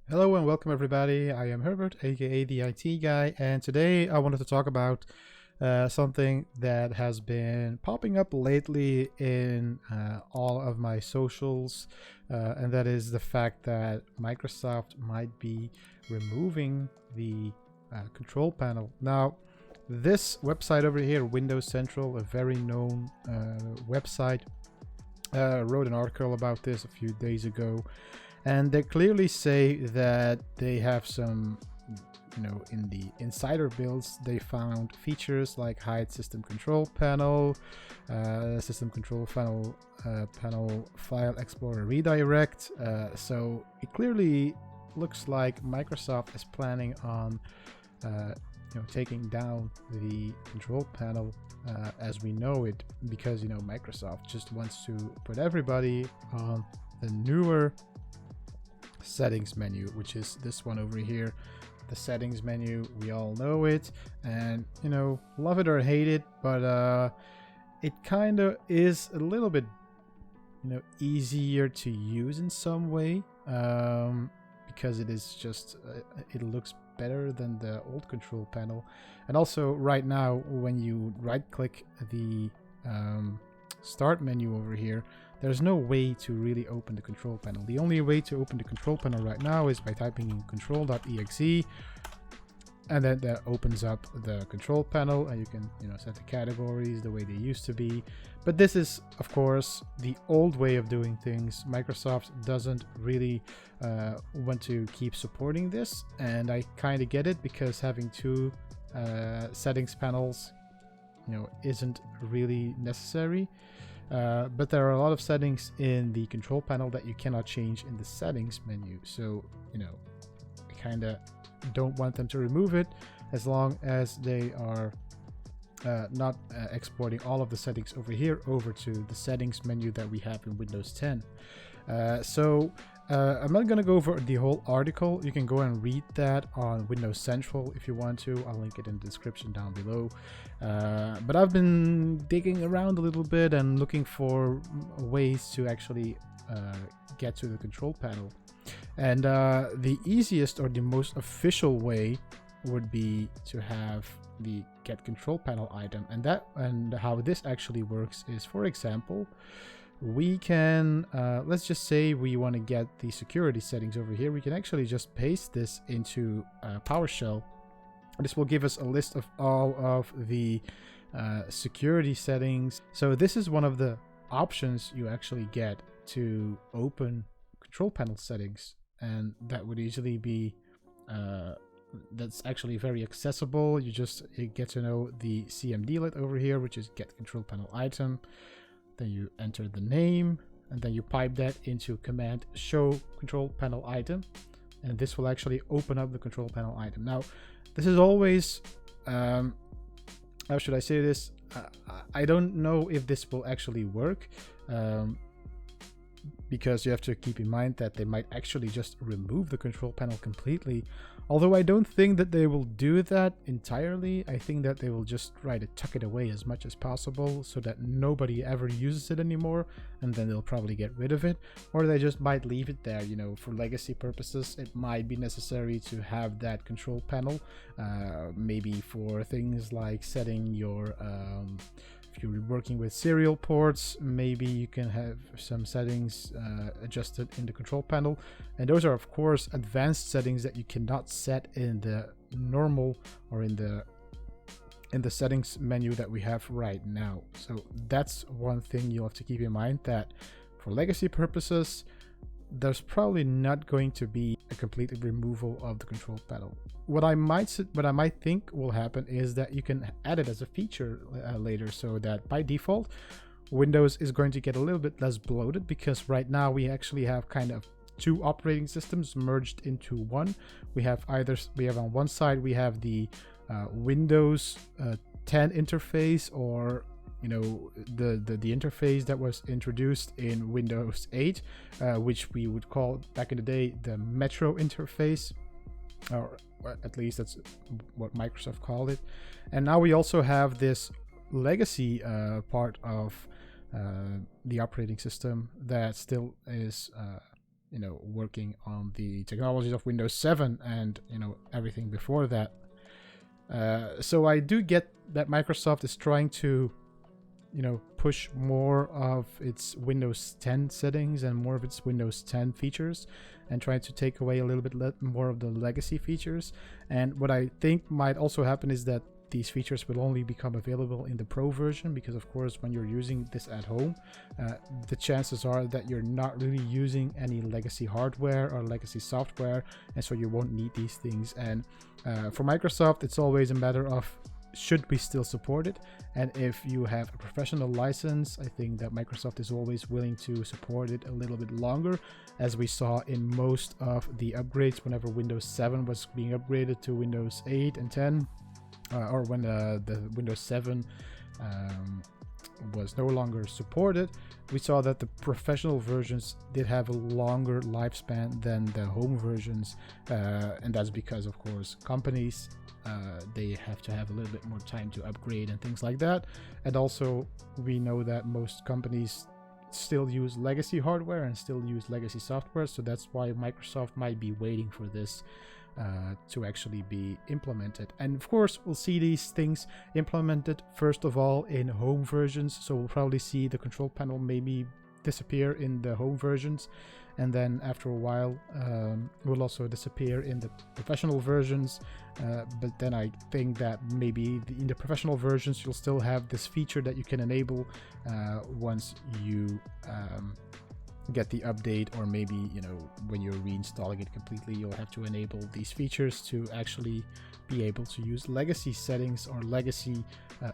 Hello and welcome everybody. I am Herbert, aka the IT guy, and today I wanted to talk about something that has been popping up lately in all of my socials, and that is the fact that Microsoft might be removing the control panel. Now, this website over here, Windows Central, a very known website, wrote an article about this a few days ago. And they clearly say that they have some, in the insider builds, they found features like hide system control panel, system control panel file explorer redirect. So it clearly looks like Microsoft is planning on, taking down the control panel as we know it, because Microsoft just wants to put everybody on the newer settings menu, which is this one over here. The settings menu, we all know it, and love it or hate it, but it kind of is a little bit easier to use in some way, because it is just it looks better than the old control panel. And also right now, when you right click the start menu over here, there's no way to really open the control panel. The only way to open the control panel right now is by typing in control.exe, and then that opens up the control panel, and you can set the categories the way they used to be. But this is of course the old way of doing things. Microsoft doesn't really want to keep supporting this, and I kind of get it, because having two settings panels isn't really necessary. But there are a lot of settings in the control panel that you cannot change in the settings menu. So, I kind of don't want them to remove it, as long as they are not exporting all of the settings over here over to the settings menu that we have in Windows 10. I'm not going to go over the whole article. You can go and read that on Windows Central if you want to. I'll link it in the description down below. But I've been digging around a little bit and looking for ways to actually get to the control panel. And the easiest or the most official way would be to have the get control panel item. And how this actually works is, for example, we can, let's just say we want to get the security settings over here. We can actually just paste this into PowerShell. This will give us a list of all of the security settings. So this is one of the options you actually get to open control panel settings. And that would easily be, that's actually very accessible. You get to know the CMDlet over here, which is get control panel item. Then you enter the name, and then you pipe that into command show control panel item, and this will actually open up the control panel item. Now, this is always, how should I say this? I don't know if this will actually work, because you have to keep in mind that they might actually just remove the control panel completely. Although I don't think that they will do that entirely. I think that they will just try to tuck it away as much as possible so that nobody ever uses it anymore, and then they'll probably get rid of it. Or they just might leave it there, for legacy purposes. It might be necessary to have that control panel, maybe for things like setting your if you're working with serial ports, maybe you can have some settings adjusted in the control panel. And those are of course advanced settings that you cannot set in the normal or in the settings menu that we have right now. So that's one thing you'll have to keep in mind, that for legacy purposes, there's probably not going to be a complete removal of the control panel. What I might think will happen is that you can add it as a feature later, so that by default Windows is going to get a little bit less bloated, because right now we actually have kind of two operating systems merged into one. We have on one side we have the Windows 10 interface, or the interface that was introduced in Windows 8, which we would call back in the day the Metro interface, or at least that's what Microsoft called it. And now we also have this legacy part of the operating system that still is working on the technologies of Windows 7 and everything before that. So I do get that Microsoft is trying to push more of its Windows 10 settings and more of its Windows 10 features, and try to take away a little bit more of the legacy features. And what I think might also happen is that these features will only become available in the Pro version, because of course when you're using this at home, the chances are that you're not really using any legacy hardware or legacy software, and so you won't need these things. And for Microsoft, it's always a matter of, should we still support it? And if you have a professional license, I think that Microsoft is always willing to support it a little bit longer, as we saw in most of the upgrades whenever Windows 7 was being upgraded to Windows 8 and 10, or when the Windows 7 was no longer supported. We saw that the professional versions did have a longer lifespan than the home versions, and that's because, of course, companies they have to have a little bit more time to upgrade and things like that. And also, we know that most companies still use legacy hardware and still use legacy software, so that's why Microsoft might be waiting for this to actually be implemented. And of course, we'll see these things implemented first of all in home versions, so we'll probably see the control panel maybe disappear in the home versions, and then after a while will also disappear in the professional versions. But then I think that maybe in the professional versions you'll still have this feature that you can enable once you get the update, or maybe when you're reinstalling it completely, you'll have to enable these features to actually be able to use legacy settings or legacy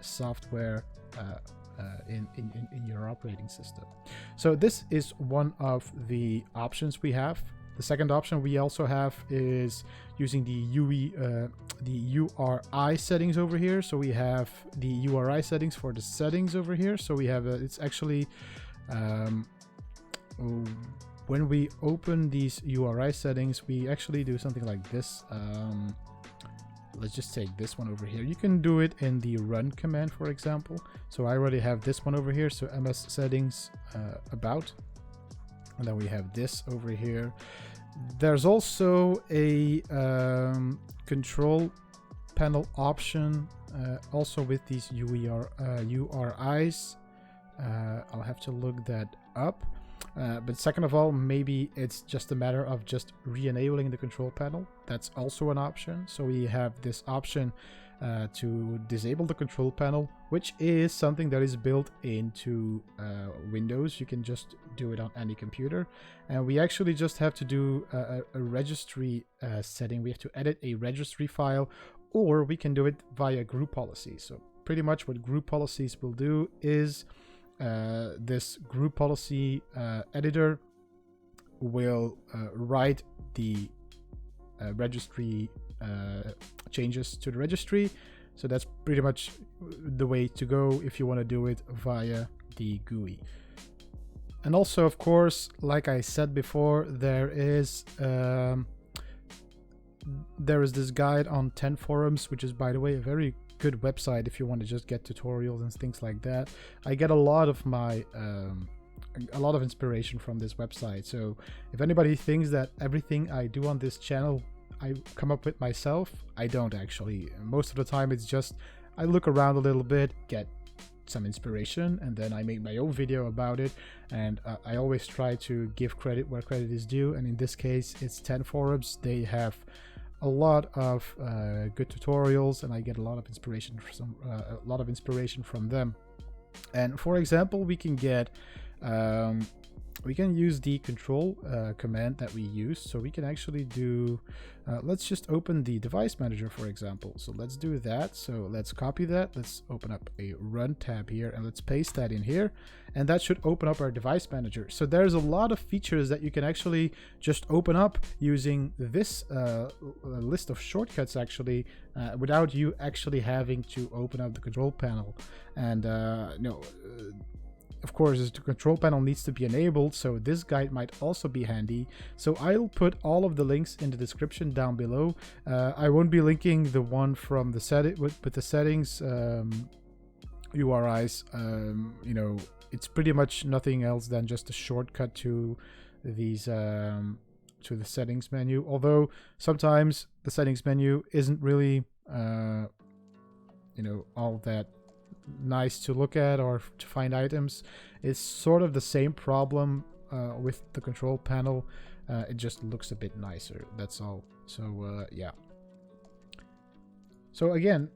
software in your operating system. So this is one of the options we have. The second option we also have is using the URI settings over here. So we have the URI settings for the settings over here. So we have it's actually when we open these URI settings, we actually do something like this. Let's just take this one over here. You can do it in the run command, for example. So I already have this one over here. So ms settings about, and then we have this over here. There's also a control panel option also with these URIs. I'll have to look that up. But second of all, maybe it's just a matter of just re-enabling the control panel. That's also an option. So we have this option to disable the control panel, which is something that is built into Windows. You can just do it on any computer. And we actually just have to do a registry setting. We have to edit a registry file, or we can do it via group policy. So pretty much what group policies will do is this group policy editor will write the registry changes to the registry. So that's pretty much the way to go if you want to do it via the GUI. And also, of course, like I said before, there is this guide on 10 forums, which is, by the way, a very good website if you want to just get tutorials and things like that. I get a lot of my a lot of inspiration from this website. So if anybody thinks that everything I do on this channel I come up with myself, I don't actually. Most of the time it's just I look around a little bit, get some inspiration, and then I make my own video about it. And I always try to give credit where credit is due, and in this case it's 10 forums. They have a lot of good tutorials, and I get a lot of inspiration from them. And for example, we can get we can use the control command that we use. So we can actually do let's just open the device manager, for example. So let's do that. So let's copy that. Let's open up a run tab here, and let's paste that in here, and that should open up our device manager. So there's a lot of features that you can actually just open up using this list of shortcuts actually without you actually having to open up the control panel. And of course, the control panel needs to be enabled, so this guide might also be handy. So I'll put all of the links in the description down below. I won't be linking the one from the with the settings URIs. It's pretty much nothing else than just a shortcut to these to the settings menu. Although sometimes the settings menu isn't really all that nice to look at or to find items. It's sort of the same problem with the control panel. It just looks a bit nicer, that's all. So yeah. So again,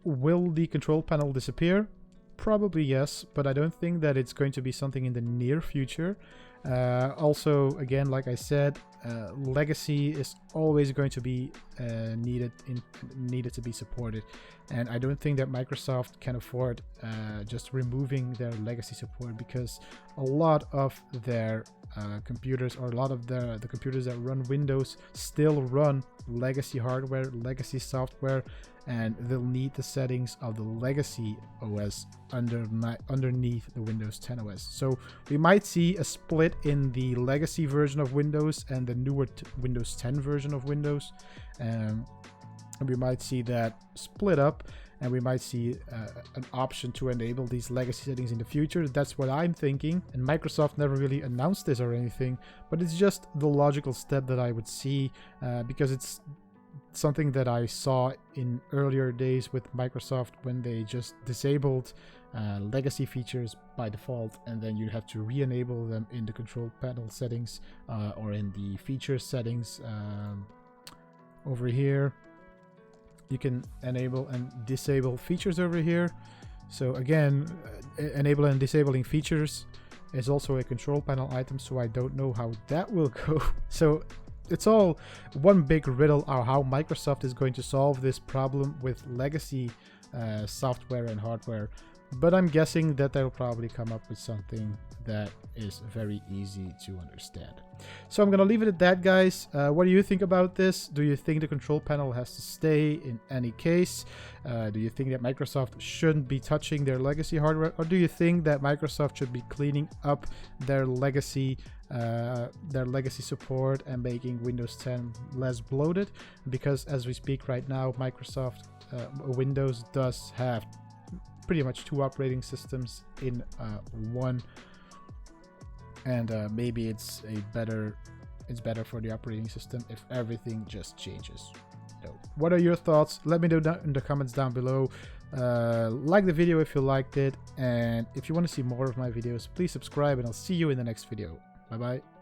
will the control panel disappear? Probably yes, but I don't think that it's going to be something in the near future. Also, again, like I said, legacy is always going to be needed to be supported, and I don't think that Microsoft can afford just removing their legacy support, because a lot of their computers, or a lot of the computers that run Windows, still run legacy hardware, legacy software, and they'll need the settings of the legacy OS underneath the Windows 10 OS. So we might see a split in the legacy version of Windows and the newer Windows 10 version of Windows. And we might see that split up, and we might see an option to enable these legacy settings in the future. That's what I'm thinking, and Microsoft never really announced this or anything, but it's just the logical step that I would see, because it's something that I saw in earlier days with Microsoft, when they just disabled legacy features by default, and then you have to re-enable them in the control panel settings or in the feature settings. Over here you can enable and disable features over here. So again, enable and disabling features is also a control panel item, so I don't know how that will go. So it's all one big riddle of how Microsoft is going to solve this problem with legacy software and hardware. But I'm guessing that they'll probably come up with something that is very easy to understand. So I'm going to leave it at that, guys. What do you think about this? Do you think the control panel has to stay in any case? Do you think that Microsoft shouldn't be touching their legacy hardware? Or do you think that Microsoft should be cleaning up their legacy support and making Windows 10 less bloated? Because as we speak right now, Microsoft Windows does have pretty much 2 operating systems in one, and maybe it's better for the operating system if everything just changes. So what are your thoughts? Let me know in the comments down below. Like the video if you liked it, and if you want to see more of my videos, please subscribe, and I'll see you in the next video. Bye bye.